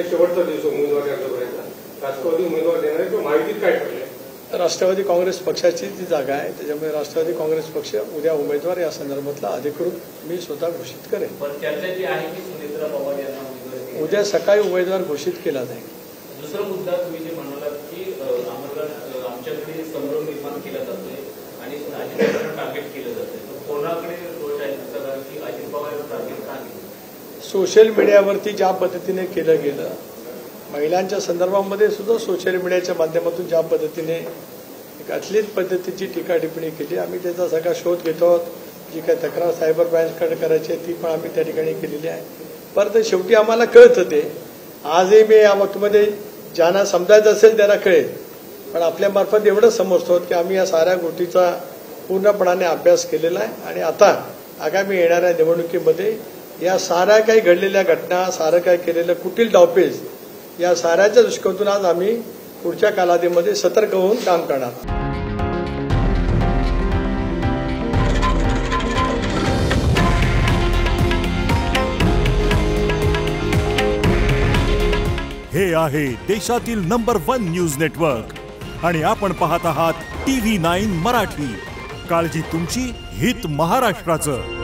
शेवटचा दिवस उमेदवारी अर्ज भरायचा, राष्ट्रवादी उमेदवार देणार आहे किंवा माहितीत काय ठरलंय? राष्ट्रवादी काँग्रेस पक्षाची जी जागा आहे त्याच्यामुळे राष्ट्रवादी काँग्रेस पक्ष उद्या उमेदवार या संदर्भातला अधिकृत मी स्वतः घोषित करेन. पण चर्चा जी आहे की सुनेत्रा पवार यांना उमेदवारी उद्या सकाळी उमेदवार घोषित केला जाईल. दुसरा मुद्दा तुम्ही जे म्हणालात की आम्हाला आमच्याकडे संभ्रम निर्माण केला जातोय आणि अजित पवारांना टार्गेट केलं जातंय, तर कोणाकडे दोष आहे त्याचा की अजित पवार टार्गेट का केलं? सोशल मीडियावरती ज्या पद्धतीने केलं गेलं, महिलांच्या संदर्भामध्ये सुद्धा सोशल मीडियाच्या माध्यमातून ज्या पद्धतीने एक अश्लील पद्धतीची टीका टिप्पणी केली, आम्ही त्याचा सगळा शोध घेतो आहोत. जी काही तक्रार सायबर ब्रँचकडे करायची आहे ती पण आम्ही त्या ठिकाणी केलेली आहे. परंतु शेवटी आम्हाला कळतं ते आजही मी या वक्तमध्ये ज्यांना समजायचं असेल त्यांना कळेल, पण आपल्यामार्फत एवढं समजतो की आम्ही या साऱ्या गोष्टीचा पूर्णपणाने अभ्यास केलेला आहे आणि आता आगामी येणाऱ्या निवडणुकीमध्ये या साऱ्या काही घडलेल्या घटना, सारं काय केलेलं कुटील डावपेच या साऱ्याच्या दृष्टीकोनातून आज आम्ही पुढच्या कालावधीमध्ये सतर्क होऊन काम करणार. हे आहे देशातील नंबर 1 न्यूज नेटवर्क आणि आपण पाहत आहात TV9 मराठी. काळजी तुमची, हित महाराष्ट्राचं.